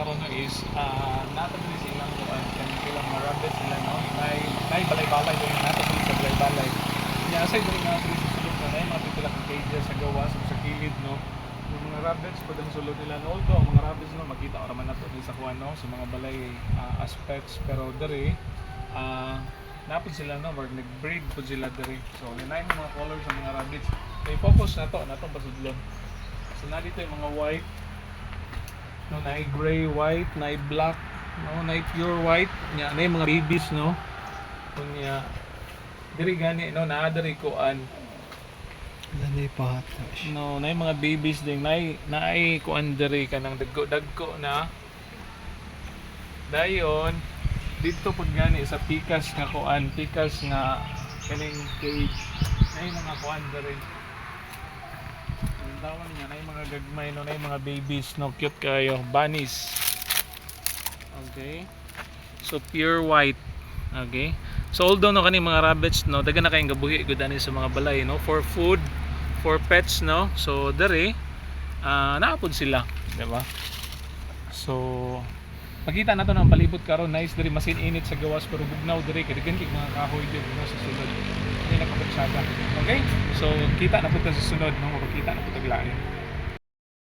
karon no is natagli silang kuan kan silang mga rabbits sila no nay balay-balay din natagli sa balay-balay nya aside din na sa sulod na nay mga pipila ka cages sa gawas sa kilid no yung mga rabbits pag ang sulod nila no although ang mga rabbits no makita ora man nato sa kuan no sa mga balay aspects pero dere napod sila no or nag-breed po sila dere so linay mga colors sa mga rabbits may focus na to basudlon so na dito yung mga white no na gray white na black no na pure white nya na mga babies no kunya diri gani no naa diri kuan Lanay pahata siya. no na mga babies ding na kuan diri kanang dagko na dayon dito pud gani sa pikas nga kuan pikas nga kaning cage na mga kuan diri ang tawag niya na mga gagmay no na mga babies no cute kayo bunnies okay so pure white okay so although no kani mga rabbits no dagan na kayong gabuhi gud ani sa mga balay no for food for pets no so dere naapod sila di ba so makita nato ng palibot karon nice diri masin init sa gawas pero bugnaw diri kay daghan kay mga kahoy diri no sa sulod ni nakapagsaga okay so kita na pud ta sa sunod no makita na pud taglain